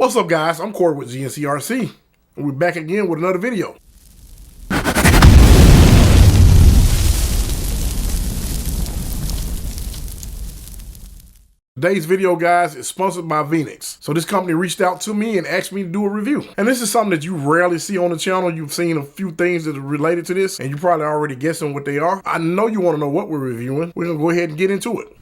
What's up, guys? I'm Corey with GNCRC, and we're back again with another video. Today's video, guys, is sponsored by Phoenix. So this company reached out to me and asked me to do a review. And this is something that you rarely see on the channel. You've seen a few things that are related to this, and you're probably already guessing what they are. I know you want to know what we're reviewing. We're going to go ahead and get into it.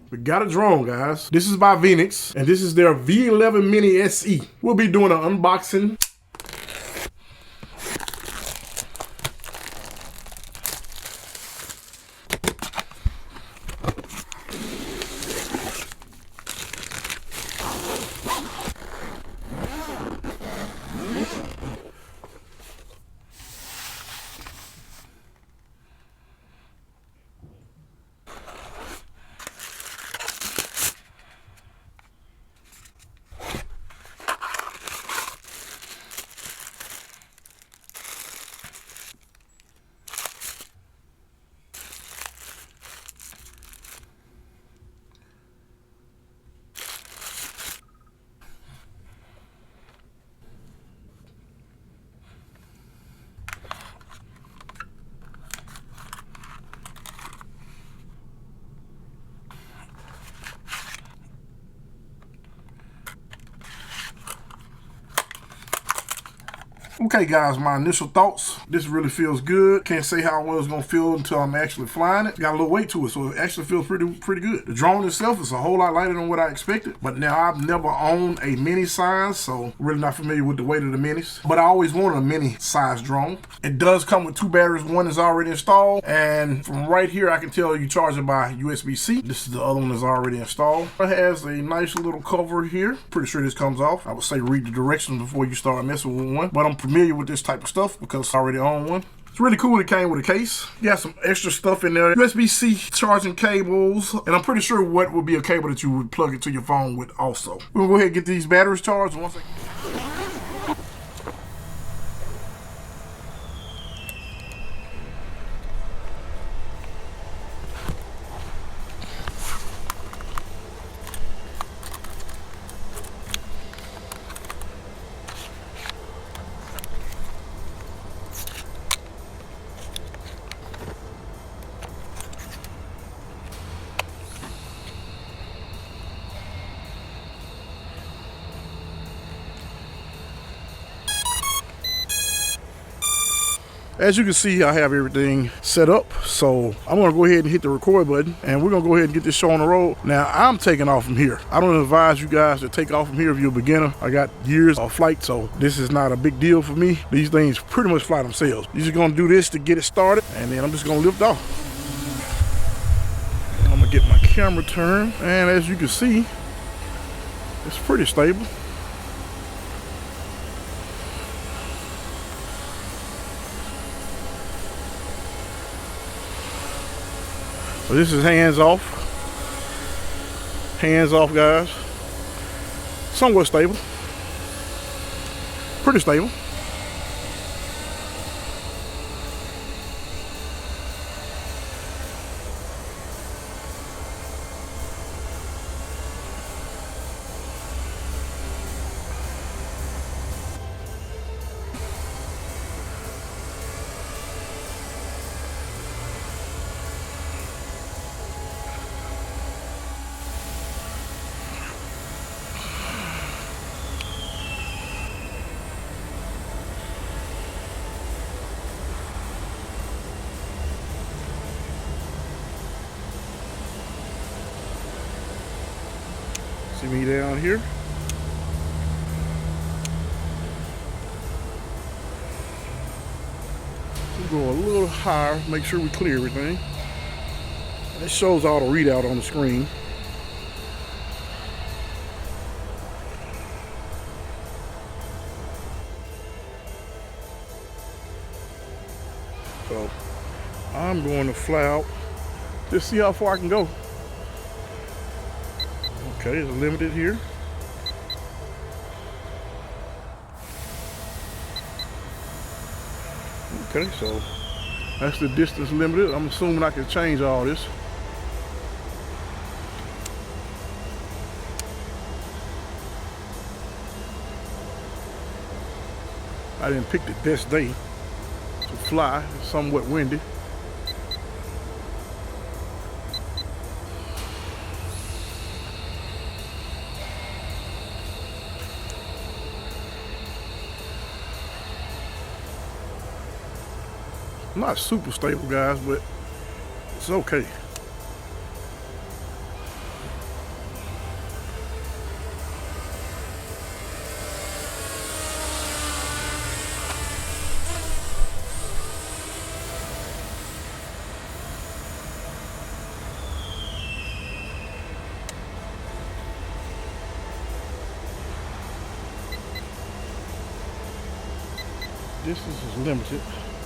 We got a drone, guys. This is by Phoenix, and this is their V11 Mini SE. We'll be doing an unboxing. Okay, guys, my initial thoughts. This really feels good. Can't say how well it's gonna feel until I'm actually flying it. Got a little weight to it, so it actually feels pretty good. The drone itself is a whole lot lighter than what I expected, but now I've never owned a mini size, so really not familiar with the weight of the minis. But I always wanted a mini size drone. It does come with two batteries. One is already installed, and from right here I can tell you charge it by USB-C. This is the other one that's already installed. It has a nice little cover here. Pretty sure this comes off. I would say read the directions before you start messing with one, but I'm familiar with this type of stuff because I already own one. It's really cool. It came with a case. You got some extra stuff in there. USB-C charging cables, and I'm pretty sure what would be a cable that you would plug into your phone with also. We're gonna go ahead and get these batteries charged. One second. As you can see, I have everything set up, so I'm gonna go ahead and hit the record button, and we're gonna go ahead and get this show on the road. Now, I'm taking off from here. I don't advise you guys to take off from here if you're a beginner. I got years of flight, so this is not a big deal for me. These things pretty much fly themselves. You're just gonna do this to get it started, and then I'm just gonna lift off. I'm gonna get my camera turned, and as you can see, it's pretty stable. So this is hands off, guys. Somewhat stable, pretty stable. See me down here. We'll go a little higher, make sure we clear everything. It shows all the readout on the screen. So I'm going to fly out, just see how far I can go. Okay, it's limited here. Okay, so that's the distance limited. I'm assuming I can change all this. I didn't pick the best day to fly. It's somewhat windy. Not super stable, guys, but it's okay. Distance is limited.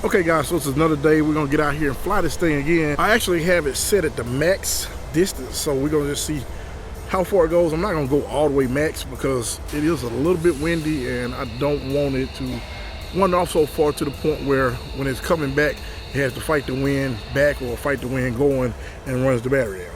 Okay guys, so it's another day. We're gonna get out here and fly this thing again. I actually have it set at the max distance, so we're gonna just see how far it goes. I'm not gonna go all the way max because it is a little bit windy and I don't want it to wander off so far to the point where when it's coming back, it has to fight the wind back or fight the wind going and runs the battery down.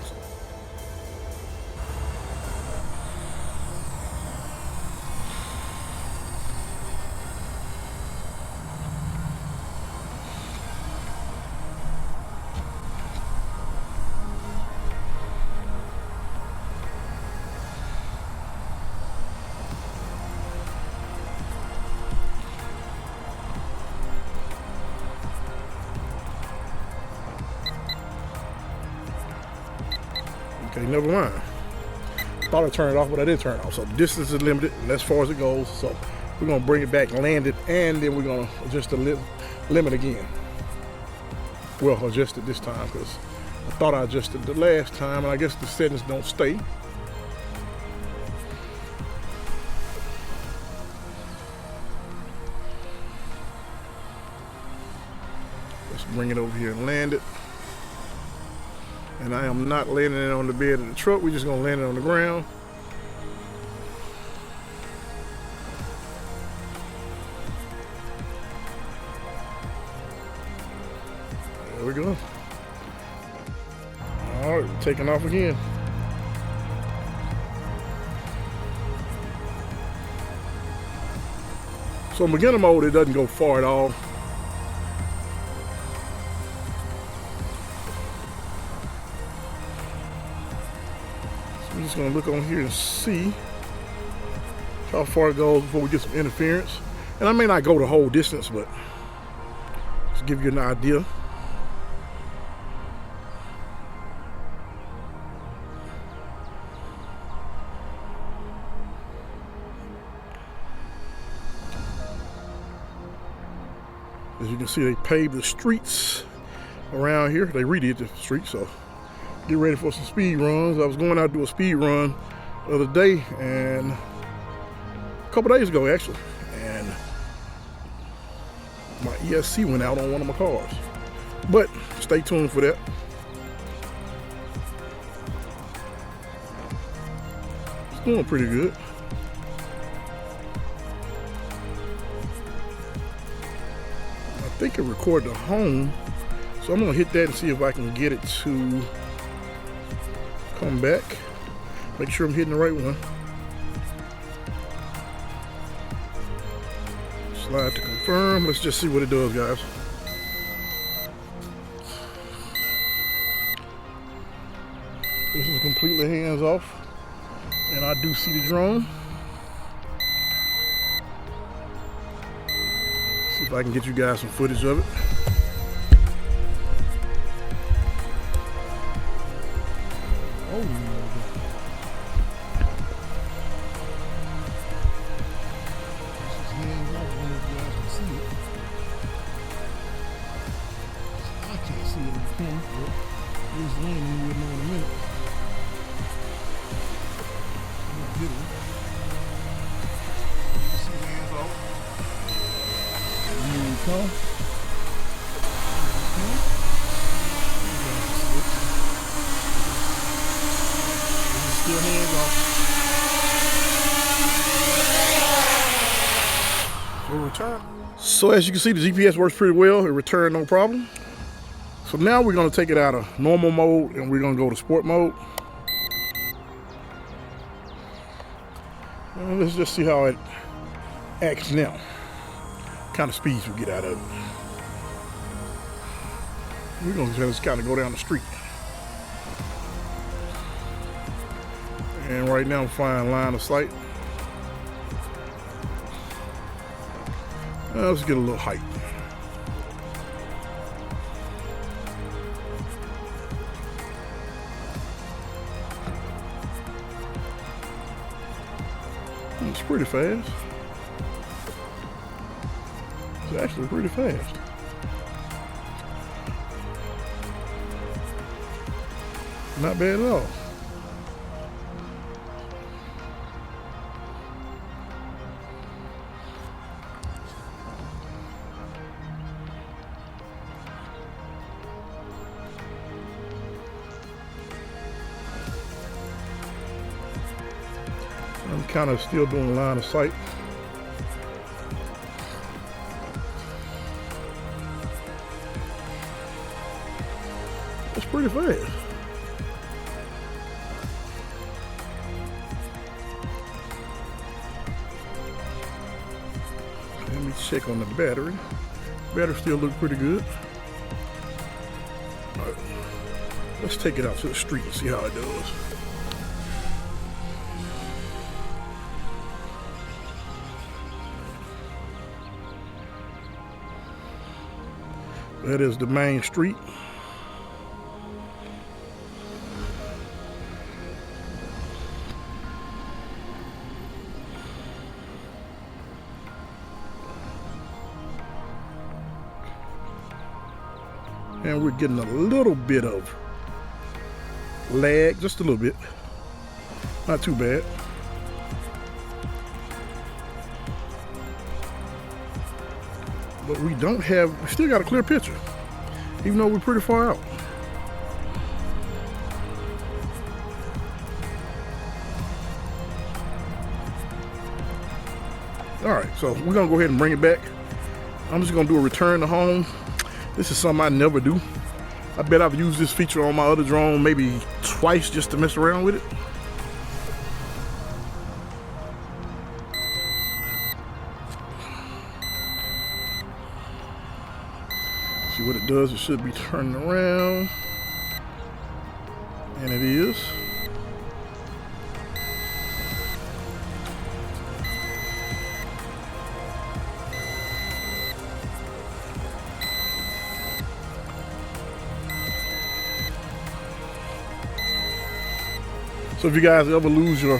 Okay, never mind. Thought I turned it off, but I did turn it off. So the distance is limited, and as far as it goes. So we're gonna bring it back, land it, and then we're gonna adjust the limit again. Well, adjust it this time because I thought I adjusted the last time, and I guess the settings don't stay. Let's bring it over here and land it. And I am not landing it on the bed of the truck. We're just gonna land it on the ground. There we go. All right, taking off again. So in beginner mode, it doesn't go far at all. I'm just gonna look on here and see how far it goes before we get some interference. And I may not go the whole distance, but just give you an idea. As you can see, they paved the streets around here. They redid the streets, so get ready for some speed runs. I was going out to do a speed run the other day, and a couple days ago actually, and my ESC went out on one of my cars. But stay tuned for that. It's doing pretty good. I think it recorded the home, so I'm gonna hit that and see if I can get it to come back. Make sure I'm hitting the right one. Slide to confirm. Let's just see what it does, guys. This is completely hands off, and I do see the drone. See if I can get you guys some footage of it. Oh, this is hands off. I don't know if you guys can see it. I can't see it in the camera, but it's landing. You would know in a minute. You see hands off. Here we come. Still hands off. We'll return. So as you can see, the GPS works pretty well. It returned no problem. So now we're going to take it out of normal mode and we're going to go to sport mode. And let's just see how it acts now. kind of speeds we get out of it. We're gonna just kind of go down the street. And right now I'm flying line of sight. Let's get a little height. It's pretty fast. It's actually pretty fast. Not bad at all. I'm kind of still doing line of sight. That's pretty fast. Let me check on the battery. Battery still look pretty good. All right. Let's take it out to the street and see how it does. That is the main street. And we're getting a little bit of lag, just a little bit. Not too bad. But we still got a clear picture, even though we're pretty far out. All right, so we're gonna go ahead and bring it back. I'm just gonna do a return to home. This is something I never do. I bet I've used this feature on my other drone maybe twice just to mess around with it. See what it does, it should be turning around. And it is. So if you guys ever lose your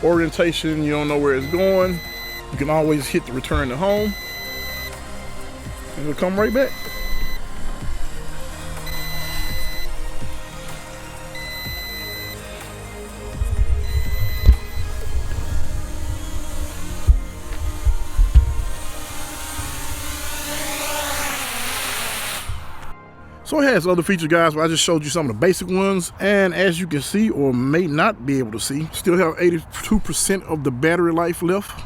orientation, you don't know where it's going, you can always hit the return to home and it'll come right back. So it has other features, guys, but I just showed you some of the basic ones. And as you can see, or may not be able to see, still have 82% of the battery life left.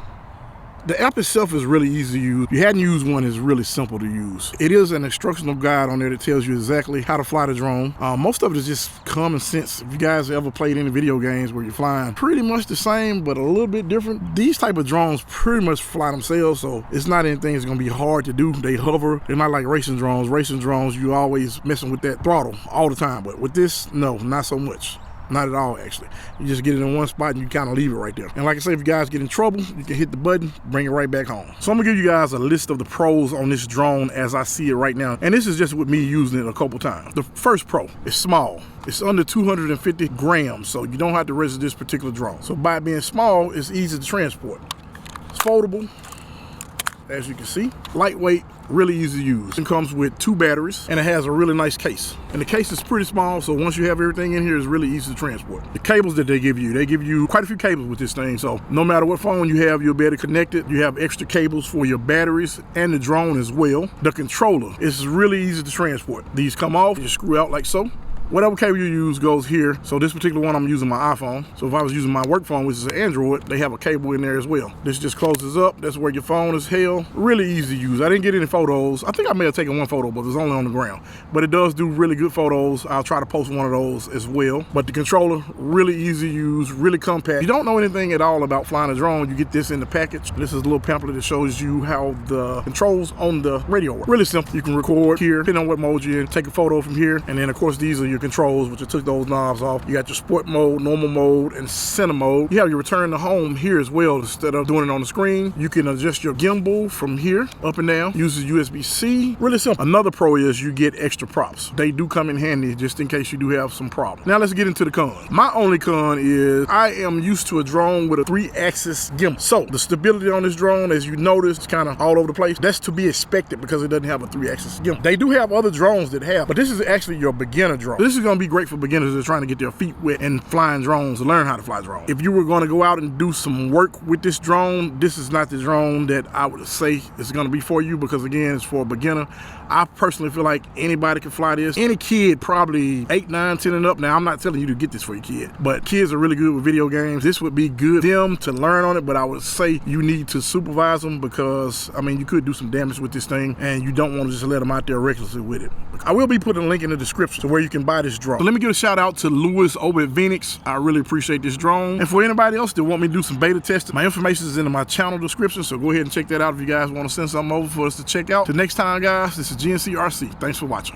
The app itself is really easy to use. If you hadn't used one, it's really simple to use. It is an instructional guide on there that tells you exactly how to fly the drone. Most of it is just common sense. If you guys ever played any video games where you're flying pretty much the same, but a little bit different, these type of drones pretty much fly themselves, so it's not anything that's gonna be hard to do. They hover. They're not like racing drones. Racing drones, you always messing with that throttle all the time, but with this, no, not so much. Not at all, actually. You just get it in one spot and you kind of leave it right there. And like I say, if you guys get in trouble, you can hit the button, bring it right back home. So I'm gonna give you guys a list of the pros on this drone as I see it right now. And this is just with me using it a couple times. The first pro is small. It's under 250 grams, so you don't have to register this particular drone. So by it being small, it's easy to transport. It's foldable, as you can see. Lightweight, really easy to use. It comes with 2 batteries and it has a really nice case. And the case is pretty small, so once you have everything in here, it's really easy to transport. The cables that they give you quite a few cables with this thing, so no matter what phone you have, you'll be able to connect it. You have extra cables for your batteries and the drone as well. The controller is really easy to transport. These come off, you screw out like so. Whatever cable you use goes here. So this particular one, I'm using my iPhone. So if I was using my work phone, which is an Android, they have a cable in there as well. This just closes up. That's where your phone is held. Really easy to use. I didn't get any photos. I think I may have taken one photo, but it was only on the ground. But it does do really good photos. I'll try to post one of those as well. But the controller, really easy to use, really compact. If you don't know anything at all about flying a drone, you get this in the package. This is a little pamphlet that shows you how the controls on the radio work. Really simple. You can record here, depending on what mode you're in, take a photo from here, and then of course these are your controls, which I took those knobs off. You got your sport mode, normal mode, and center mode. You have your return to home here as well. Instead of doing it on the screen, you can adjust your gimbal from here up and down. Uses USB-C. Really simple. Another pro is you get extra props. They do come in handy just in case you do have some problems. Now let's get into the cons. My only con is I am used to a drone with a 3-axis gimbal. So the stability on this drone, as you notice, is kind of all over the place. That's to be expected because it doesn't have a 3-axis gimbal. They do have other drones that have, but this is actually your beginner drone. This is going to be great for beginners that are trying to get their feet wet in flying drones and learn how to fly drones. If you were going to go out and do some work with this drone, this is not the drone that I would say is going to be for you, because again, it's for a beginner. I personally feel like anybody can fly this. Any kid, probably 8, 9, 10 and up. Now, I'm not telling you to get this for your kid, but kids are really good with video games. This would be good for them to learn on it, but I would say you need to supervise them, because I mean, you could do some damage with this thing and you don't want to just let them out there recklessly with it. I will be putting a link in the description to where you can buy this drone. So let me give a shout out to Lewis over at Phoenix. I really appreciate this drone. And for anybody else that want me to do some beta testing, my information is in my channel description, so go ahead and check that out if you guys want to send something over for us to check out. Till next time, guys, this is GNCRC. Thanks for watching.